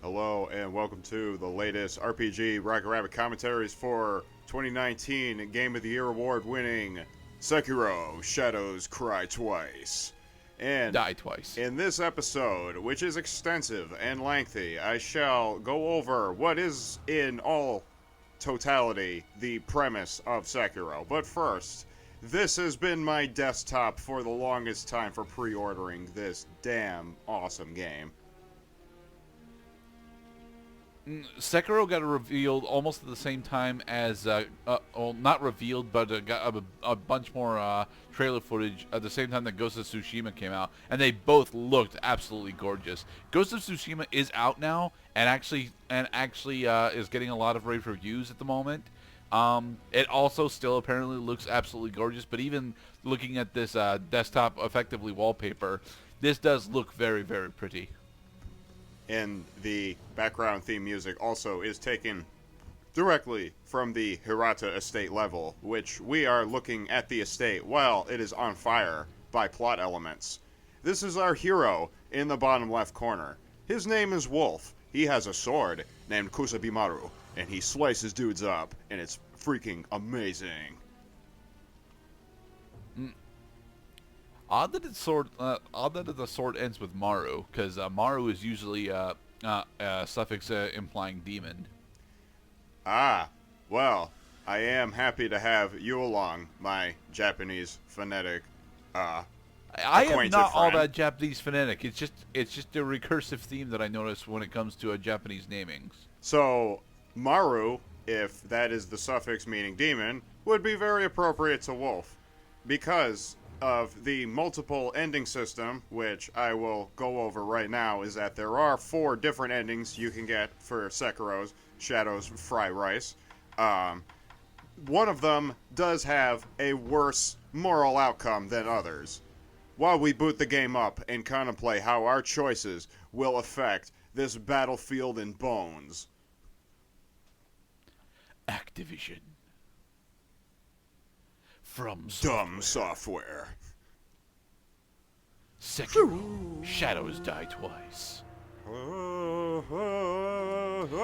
Hello and welcome to the latest RPG Rocket Rabbit commentaries for 2019 Game of the Year award winning Sekiro Shadows Cry Twice. And Die twice. in this episode, which is extensive and lengthy, I shall go over what is in all totality the premise of Sekiro. But first, this has been my desktop for the longest time for pre-ordering this damn awesome game. Sekiro got revealed almost at the same time as, well, not revealed, but got a bunch more trailer footage at the same time that Ghost of Tsushima came out, and they both looked absolutely gorgeous. Ghost of Tsushima is out now, and actually is getting a lot of rave reviews at the moment. It also still apparently looks absolutely gorgeous, but even looking at this desktop effectively wallpaper, this does look very, very pretty. And the background theme music also is taken directly from the Hirata estate level, which we are looking at the estate while it is on fire by plot elements. This is our hero in the bottom left corner. His name is Wolf. He has a sword named Kusabimaru, and he slices dudes up, and it's freaking amazing. Odd that the sword ends with Maru, because Maru is usually a suffix implying demon. Ah, well, I am happy to have you along, my Japanese phonetic I am not all friend. that Japanese phonetic. It's just a recursive theme that I notice when it comes to Japanese namings. So, Maru, if that is the suffix meaning demon, would be very appropriate to Wolf, because of the multiple ending system, which I will go over right now, is that there are 4 different endings you can get for Sekiro's Shadows Fry Rice. One of them does have a worse moral outcome than others. While we boot the game up and contemplate how our choices will affect this battlefield in bones. Activision. From Dumb software. Sekiro. Shadows die twice.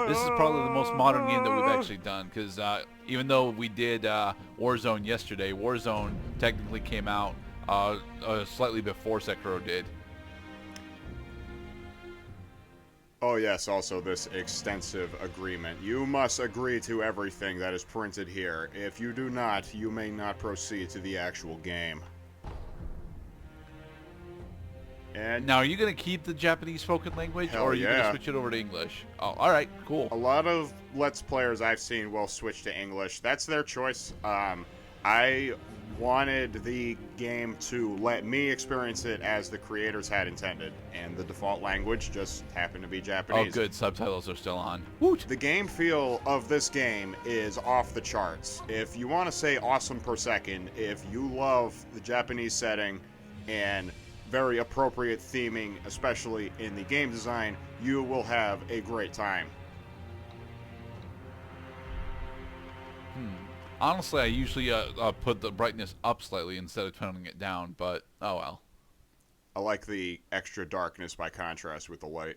This is probably the most modern game that we've actually done, because even though we did Warzone yesterday, Warzone technically came out slightly before Sekiro did. Oh yes, also this extensive agreement. You must agree to everything that is printed here. If you do not, you may not proceed to the actual game. And Now, are you going to keep the Japanese spoken language, Hell or are you going to yeah. switch it over to English? Oh, all right, cool. a lot of Let's Players I've seen will switch to English. That's their choice. I wanted the game to let me experience it as the creators had intended, and the default language just happened to be Oh, Japanese. good. Subtitles are still on. Woot! The game feel of this game is off the charts. If you want to say awesome per second, if you love the Japanese setting and very appropriate theming, especially in the game design, you will have a great time. Honestly, I usually put the brightness up slightly instead of toning it down, but oh well. I like the extra darkness by contrast with the light.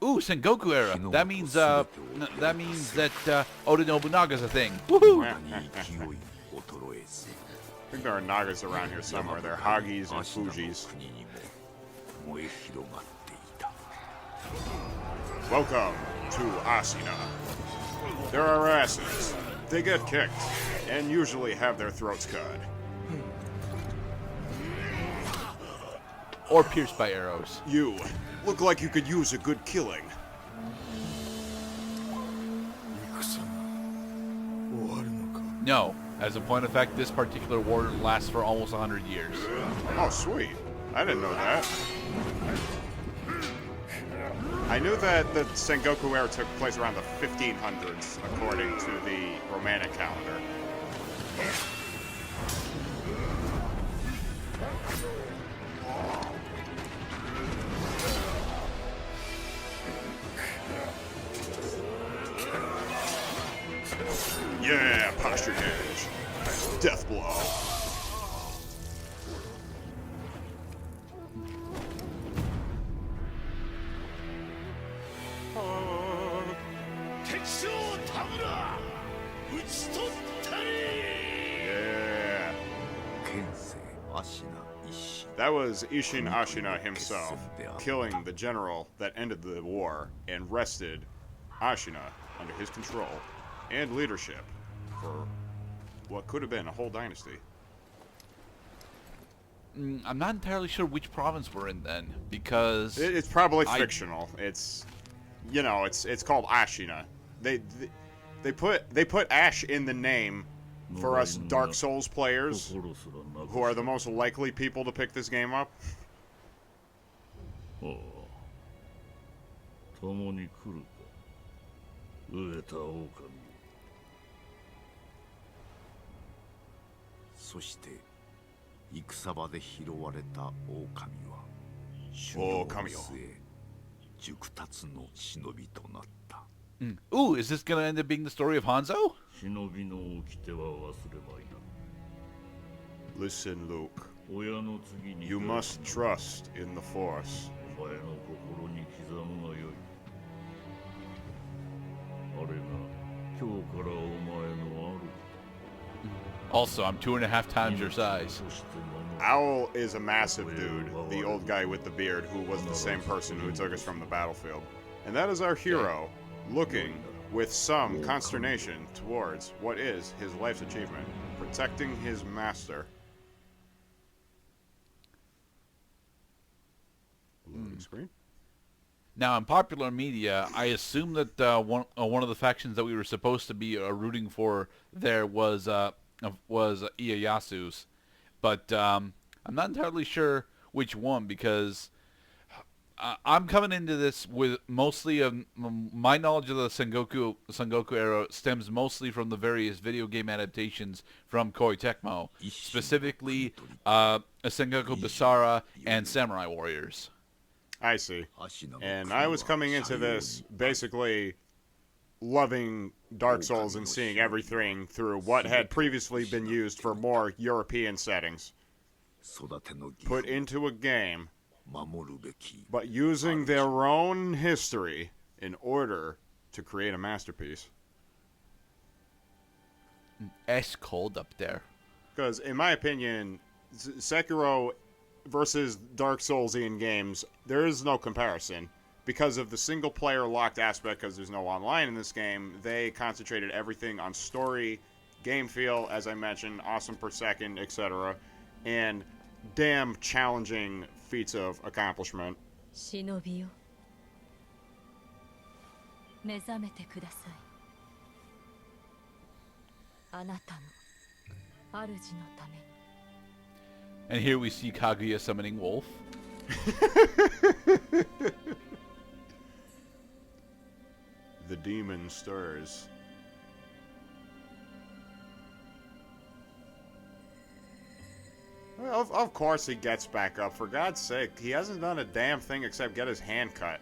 Ooh, Sengoku era. That means that Oda Nobunaga's a thing. Woohoo! I think there are Nagas around here somewhere. They're Hagis and Fujis. Welcome to Ashina. There are asses. They get kicked, and usually have their throats cut. Or pierced by arrows. You look like you could use a good killing. No. As a point of fact, this particular war lasts for almost 100 years. Oh, sweet. I didn't know that. I knew that the Sengoku era took place around the 1500s, according to the Romantic calendar. Yeah, posture damage. Death blow. Yeah. That was Ishin Ashina himself, killing the general that ended the war and rested Ashina under his control and leadership for what could have been a whole dynasty. I'm not entirely sure which province we're in then, because It's probably fictional. It's, you know, it's called Ashina. They put Ash in the name for us Dark Souls players, who are the most likely people to pick this game up. 共に来るか飢えた狼そして戦場で拾われた狼は修行の末熟達の忍びとなった Ooh, is this gonna end up being the story of Hanzo? 忍びの掟は忘れまいな Listen, Luke. 親の次に You must trust in the Force. お前の心に刻むがよいあれが今日からお前のある Also, I'm 2.5 times your size. Owl is a massive dude, the old guy with the beard who was the same person who took us from the battlefield. And that is our hero, looking with some consternation towards what is his life's achievement, protecting his master. Loading screen. Now, in popular media, I assume that one of the factions that we were supposed to be rooting for there was Ieyasu's, but I'm not entirely sure which one, because I'm coming into this with mostly my knowledge of the Sengoku era stems mostly from the various video game adaptations from Koei Tecmo, specifically Sengoku Basara and Samurai Warriors. I see. And I was coming into this basically loving Dark Souls and seeing everything through what had previously been used for more European settings, put into a game, but using their own history in order to create a masterpiece. It's cold up there. Because, in my opinion, Sekiro versus Dark Soulsian games, there is no comparison. Because of the single-player locked aspect, because there's no online in this game, they concentrated everything on story, game feel, as I mentioned, awesome per second, etc., and damn challenging feats of accomplishment. Shinobiよ目覚めてくださいあなたの主のために And here we see Kaguya summoning Wolf. The demon stirs. Well, of course he gets back up. For God's sake, he hasn't done a damn thing except get his hand cut.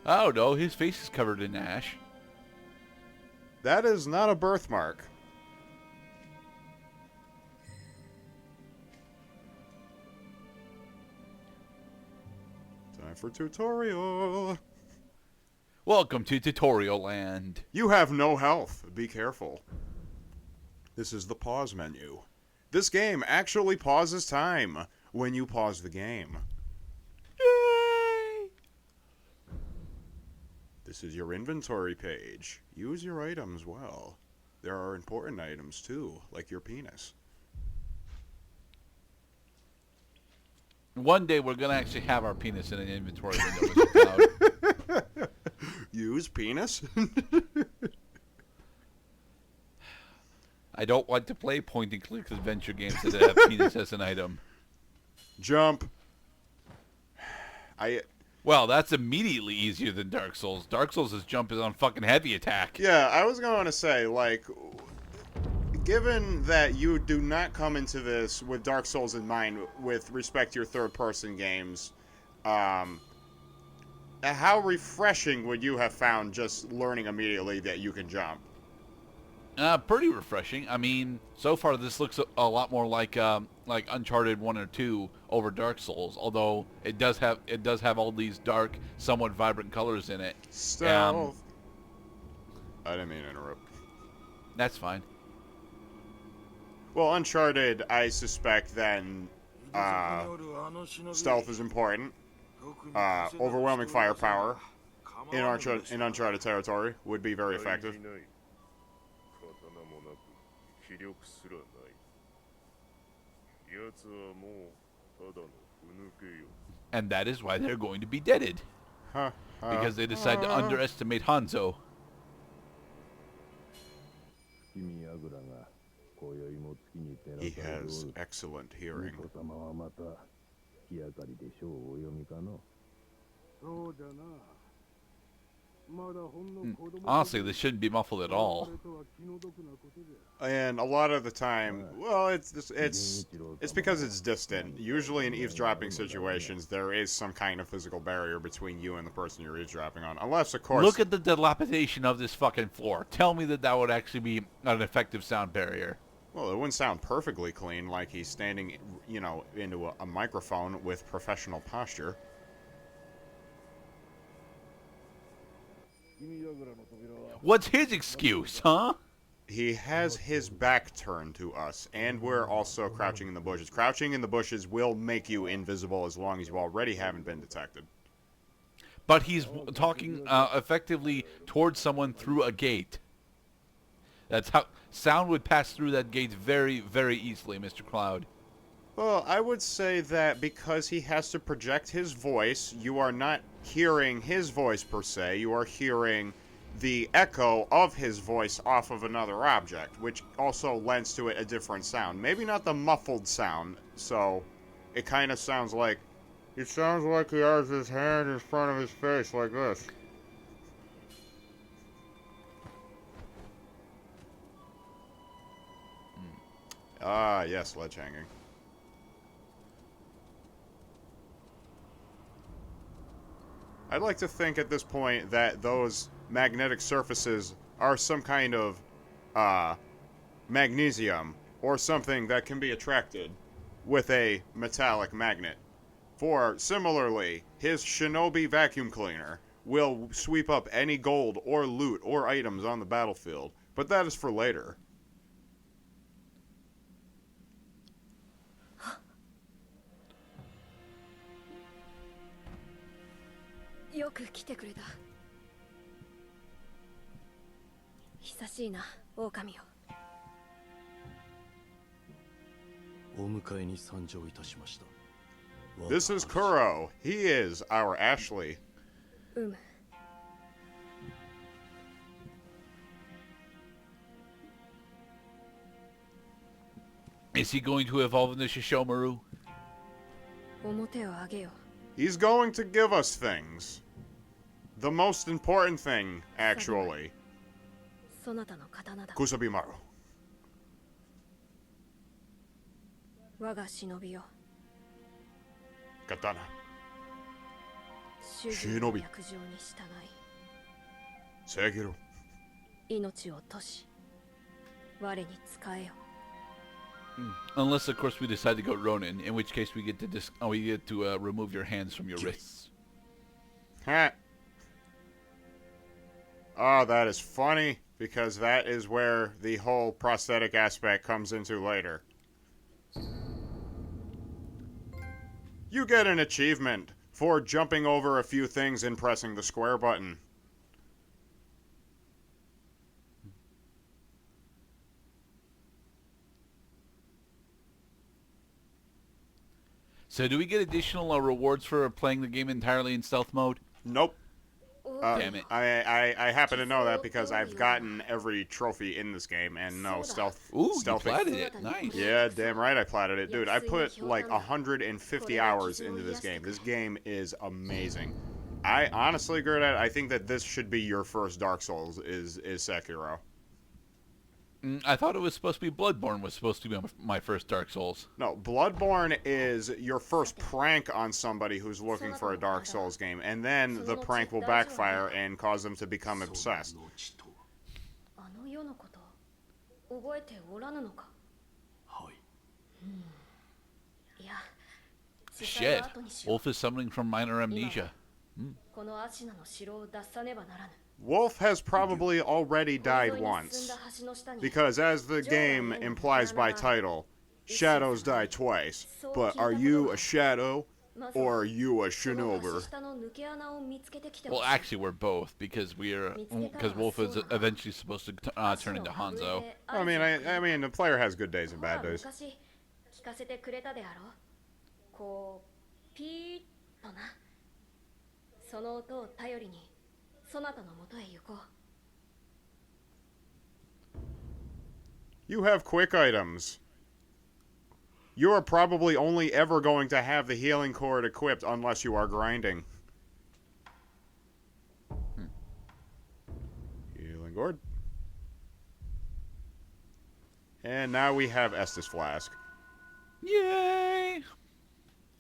Oh no, his face is covered in ash. That is not a birthmark. Time for tutorial. Welcome to Tutorial Land. You have no health. Be careful. This is the pause menu. This game actually pauses time when you pause the game. Yay! This is your inventory page. Use your items well. There are important items too, like your penis. One day we're gonna actually have our penis in an inventory window with a cloud. Use penis? I don't want to play point-and-click adventure games that have penis as an item. Jump. Well, that's immediately easier than Dark Souls. Dark Souls' jump is on fucking heavy attack. Yeah, I was going to say, like, given that you do not come into this with Dark Souls in mind with respect to your third-person games, how refreshing would you have found just learning immediately that you can jump? Pretty refreshing. I mean, so far this looks a lot more like Uncharted 1 or 2 over Dark Souls. Although it does have all these dark, somewhat vibrant colors in it. Stealth. I didn't mean to interrupt. That's fine. Well, Uncharted, I suspect then stealth is important. Overwhelming firepower in Uncharted territory would be very effective. And that is why they're going to be deaded. Because they decided to underestimate Hanzo. He has excellent hearing. Honestly, they shouldn't be muffled at all. And a lot of the time, well, it's because it's distant. Usually in eavesdropping situations, there is some kind of physical barrier between you and the person you're eavesdropping on. Unless, of course... Look at the dilapidation of this fucking floor. Tell me that would actually be an effective sound barrier. Well, it wouldn't sound perfectly clean, like he's standing, into a microphone with professional posture. What's his excuse, huh? He has his back turned to us, and we're also crouching in the bushes. Crouching in the bushes will make you invisible as long as you already haven't been detected. But he's talking effectively towards someone through a gate. That's how sound would pass through that gate very, very easily, Mr. Cloud. Well, I would say that because he has to project his voice, you are not hearing his voice per se, you are hearing the echo of his voice off of another object, which also lends to it a different sound. Maybe not the muffled sound, so it kind of sounds like... It sounds like he has his hand in front of his face like this. Ah, yes, ledge hanging. I'd like to think at this point that those magnetic surfaces are some kind of magnesium or something that can be attracted with a metallic magnet. For similarly, his shinobi vacuum cleaner will sweep up any gold or loot or items on the battlefield, but that is for later. This is Kuro. He is our Ashley. Is he going to evolve into Shishomaru? He's going to give us things. The most important thing, actually. Kusabimaru. Katana. Shinobi. Sekiro. Unless, of course, we decide to go Ronin, in which case we get to remove your hands from your wrists. Ha. Oh, that is funny, because that is where the whole prosthetic aspect comes into later. You get an achievement for jumping over a few things and pressing the square button. So do we get additional rewards for playing the game entirely in stealth mode? Nope. Damn it. I happen to know that because I've gotten every trophy in this game, and no, stealth... Ooh, stealth you platted it. Nice. Yeah, damn right I platted it. Dude, I put like 150 hours into this game. This game is amazing. I honestly, Gerda, I think that this should be your first Dark Souls, is Sekiro. I thought it was supposed to be Bloodborne was supposed to be my first Dark Souls. No, Bloodborne is your first prank on somebody who's looking for a Dark Souls game, and then the prank will backfire and cause them to become obsessed. 覚えておらぬのか。はい。いや、 Shit. Wolf is summoning from minor amnesia. このアシナの城を脱さねばならぬ。 Wolf has probably already died once, because as the game implies by title, shadows die twice. But are you a shadow, or are you a shinobi? Well, actually, we're both because Wolf is eventually supposed to turn into Hanzo. I mean, the player has good days and bad days. 聞かせてくれたであろう。こうピーッとな。その音を頼りにそなたのもとへ行こう。 You have quick items. You are probably only ever going to have the healing cord equipped unless you are grinding. Healing cord. And now we have Estus Flask. Yay!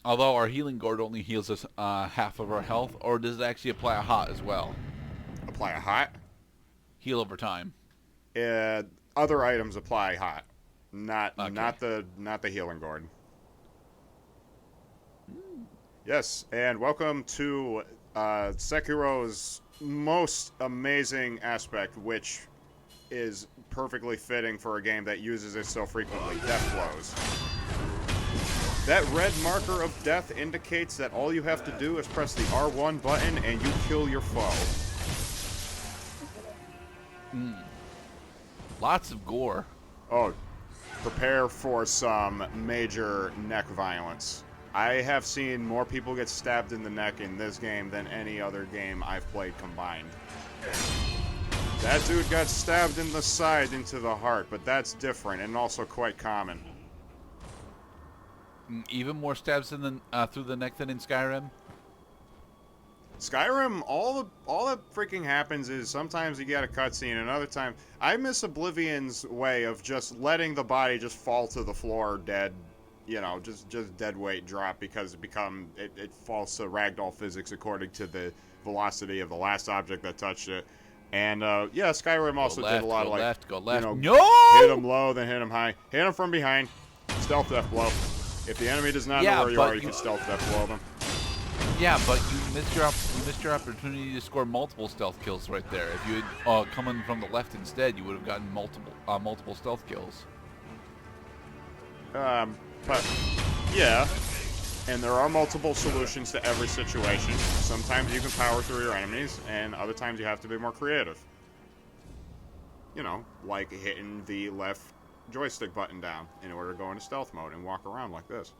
Although our healing gourd only heals us half of our health, or does it actually apply a hot as well? Apply a hot? Heal over time. Other items apply hot, not Okay. not the healing gourd. Yes, and welcome to Sekiro's most amazing aspect, which is perfectly fitting for a game that uses it so frequently: death blows. That red marker of death indicates that all you have to do is press the R1 button and you kill your foe. Lots of gore. Oh, prepare for some major neck violence. I have seen more people get stabbed in the neck in this game than any other game I've played combined. That dude got stabbed in the side into the heart, but that's different and also quite common. Even more stabs in the through the neck than in Skyrim. Skyrim, all that freaking happens is sometimes you get a cutscene, and other time I miss Oblivion's way of just letting the body just fall to the floor dead, you know, just dead weight drop because it falls to ragdoll physics according to the velocity of the last object that touched it. And yeah, Skyrim also did a lot of like, go left. you know, No! hit him low, then hit him high, hit him from behind, stealth death blow. If the enemy does not know where you are, you can stealth death blow them. Yeah, but you missed your opportunity to score multiple stealth kills right there. If you had come in from the left instead, you would have gotten multiple stealth kills. But yeah, and there are multiple solutions to every situation. Sometimes you can power through your enemies, and other times you have to be more creative. You know, like hitting the left joystick button down in order to go into stealth mode and walk around like this.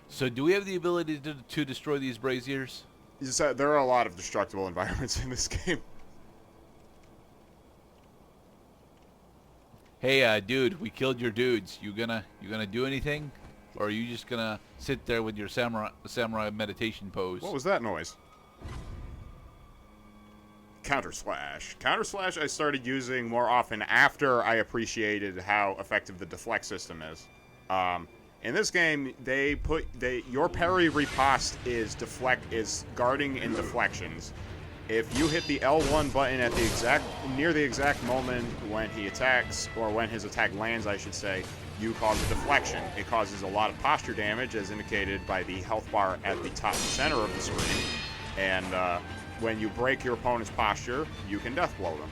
So do we have the ability to destroy these braziers? There are a lot of destructible environments in this game. Hey, dude, we killed your dudes. You gonna do anything, or are you just gonna sit there with your samurai meditation pose? What was that noise? Counter Slash. Counter Slash I started using more often after I appreciated how effective the deflect system is. In this game, your parry riposte is guarding and deflections. If you hit the L1 button at near the exact moment when he attacks, or when his attack lands, I should say, you cause a deflection. It causes a lot of posture damage, as indicated by the health bar at the top center of the screen. And when you break your opponent's posture, you can death blow them.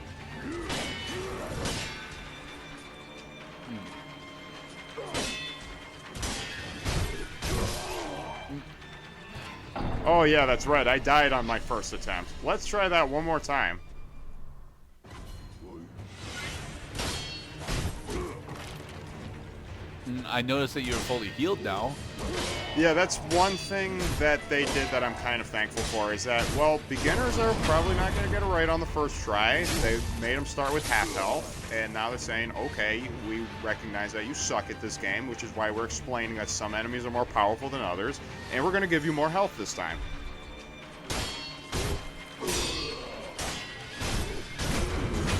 Oh yeah, that's right. I died on my first attempt. Let's try that one more time. I noticed that you're fully healed now. Yeah, that's one thing that they did that I'm kind of thankful for, is that, well, beginners are probably not going to get it right on the first try. They made them start with half health, and now they're saying, okay, we recognize that you suck at this game, which is why we're explaining that some enemies are more powerful than others, and we're going to give you more health this time.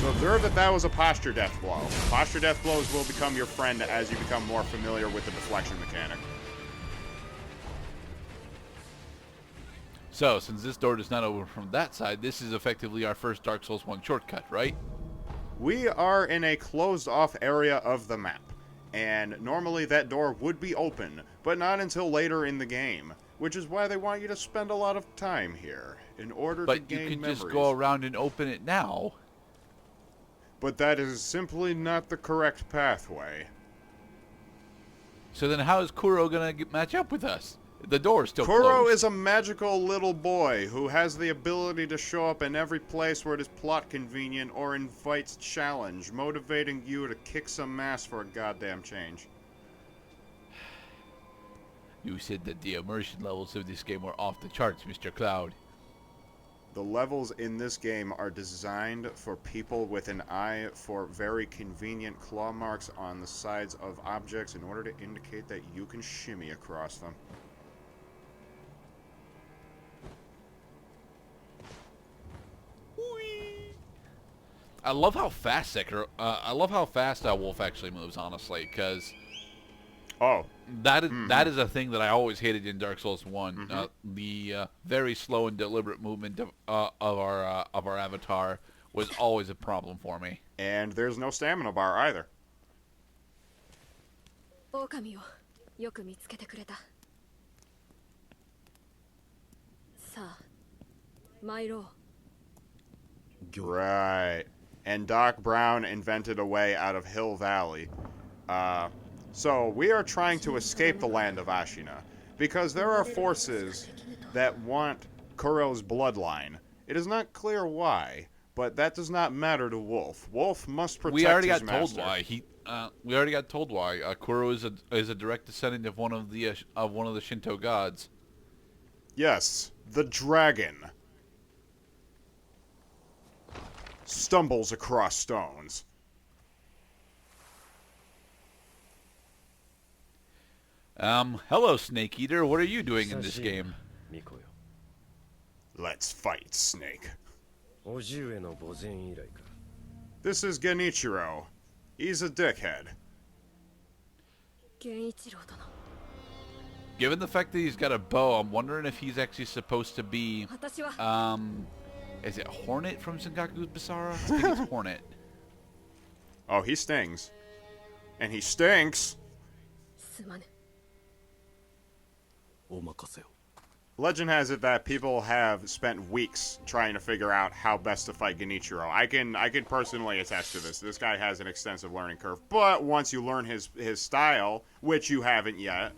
So observe that that was a posture death blow. Posture death blows will become your friend as you become more familiar with the deflection mechanic. So, since this door does not open from that side, this is effectively our first Dark Souls 1 shortcut, right? We are in a closed-off area of the map, and normally that door would be open, but not until later in the game, which is why they want you to spend a lot of time here, in order to But gain you can memories. just go around and open it now. But that is simply not the correct pathway. So then how is Kuro going to match up with us? The door is still Kuro closed. is a magical little boy who has the ability to show up in every place where it is plot convenient or invites challenge, motivating you to kick some ass for a goddamn change. You said that the immersion levels of this game were off the charts, Mr. Cloud. The levels in this game are designed for people with an eye for very convenient claw marks on the sides of objects in order to indicate that you can shimmy across them. I love how fast Sekiro. I love how fast Wolf actually moves, honestly, because Oh, that is a thing that I always hated in Dark Souls 1. The very slow and deliberate movement of our avatar was always a problem for me. and there's no stamina bar either. 狼をよく見つけてくれた。さあ、参ろう。 Right. And Doc Brown invented a way out of Hill Valley. So we are trying to escape the land of Ashina, because there are forces that want Kuro's bloodline. It is not clear why, but that does not matter to Wolf. Wolf must protect We already his got told master. why. We already got told why. Kuro is a direct descendant of one of the Shinto gods. Yes, the dragon stumbles across stones. Hello, Snake Eater. What are you doing in this game? Let's fight, Snake. 叔父上の墓前以来か。 This is Genichiro. He's a dickhead. 源一郎殿。 Given the fact that he's got a bow, I'm wondering if he's actually supposed to be, 私は、 is it Hornet from Sengoku's Basara? I think it's Hornet. Oh, he stings. And he stinks. すまぬ。お任せを。 Legend has it that people have spent weeks trying to figure out how best to fight Genichiro. I can personally attest to this. This guy has an extensive learning curve. But once you learn his style, which you haven't yet,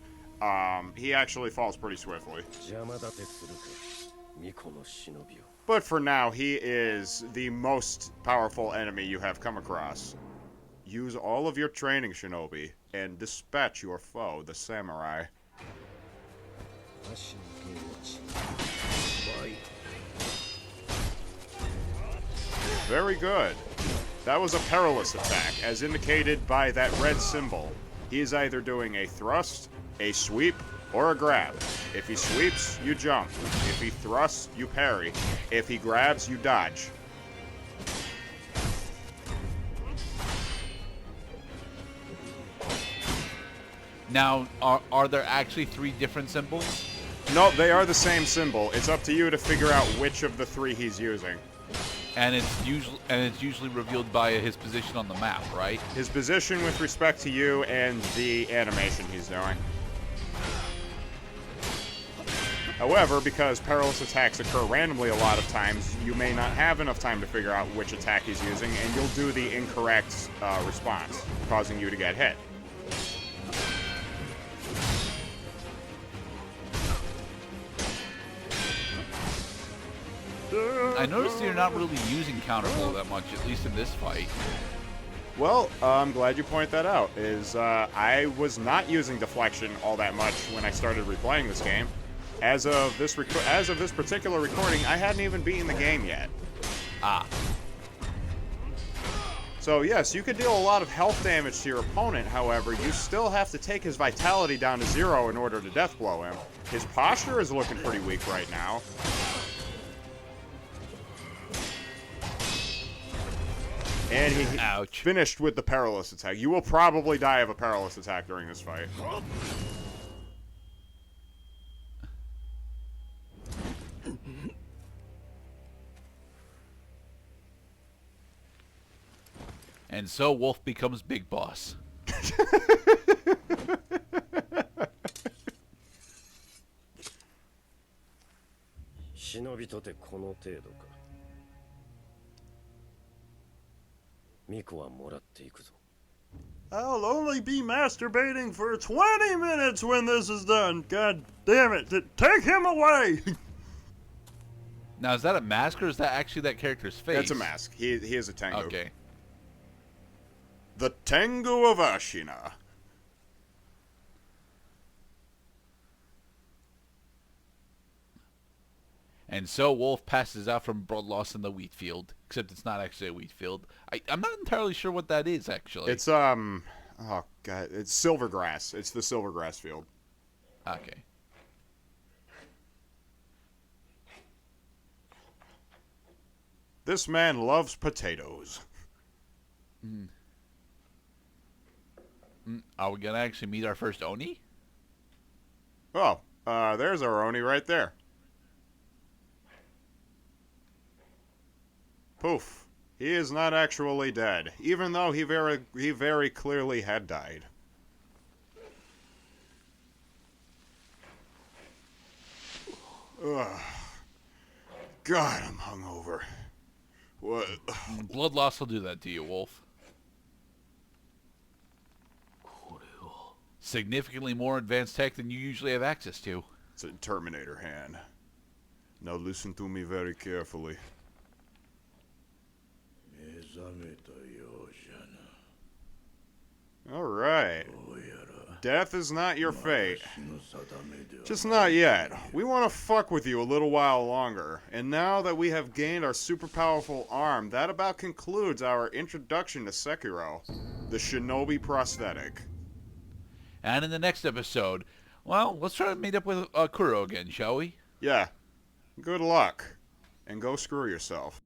he actually falls pretty swiftly. 邪魔立てするか。巫女の忍びを。 But for now, he is the most powerful enemy you have come across. Use all of your training, Shinobi, and dispatch your foe, the samurai. 足の源一。倍。 Very good. That was a perilous attack, as indicated by that red symbol. He is either doing a thrust, a sweep, or a grab. If he sweeps, you jump. If he thrusts, you parry. If he grabs, you dodge. Now, are there actually 3 different symbols? No, they are the same symbol. It's up to you to figure out which of the 3 he's using. And it's usually revealed by his position on the map, right? His position with respect to you and the animation he's doing. However, because perilous attacks occur randomly a lot of times, you may not have enough time to figure out which attack he's using, and you'll do the incorrect response, causing you to get hit. I noticed you're not really using counter blow that much, at least in this fight. Well, I'm glad you point that out. I was not using deflection all that much when I started replaying this game. As of this particular recording, I hadn't even beaten the game yet. Ah. So yes, you could deal a lot of health damage to your opponent. However, you still have to take his vitality down to 0 in order to death blow him. His posture is looking pretty weak right now. And he Ouch. finished with the perilous attack. You will probably die of a perilous attack during this fight. And so Wolf becomes Big Boss. 忍びとてこの程度か。ミコはもらっていくぞ。 I'll only be masturbating for 20 minutes when this is done. God damn it. Take him away. Now, is that a mask or is that actually that character's face? That's a mask. He is a Tengu. Okay. The Tengu of Ashina. And so Wolf passes out from blood loss in the wheat field. Except it's not actually a wheat field. I'm not entirely sure what that is, actually. It's, oh, God. It's silvergrass. It's the silvergrass field. Okay. This man loves potatoes. Are we going to actually meet our first Oni? Oh, there's our Oni right there. Poof. He is not actually dead, even though he very clearly had died. Ugh. God, I'm hungover. What? Blood loss will do that to you, Wolf. Significantly more advanced tech than you usually have access to. It's a Terminator hand. Now listen to me very carefully. Alright. Death is not your fate. Just not yet. We want to fuck with you a little while longer. And now that we have gained our super powerful arm, that about concludes our introduction to Sekiro, the shinobi prosthetic. And in the next episode, well, let's try to meet up with Kuro again, shall we? Yeah. Good luck. And go screw yourself.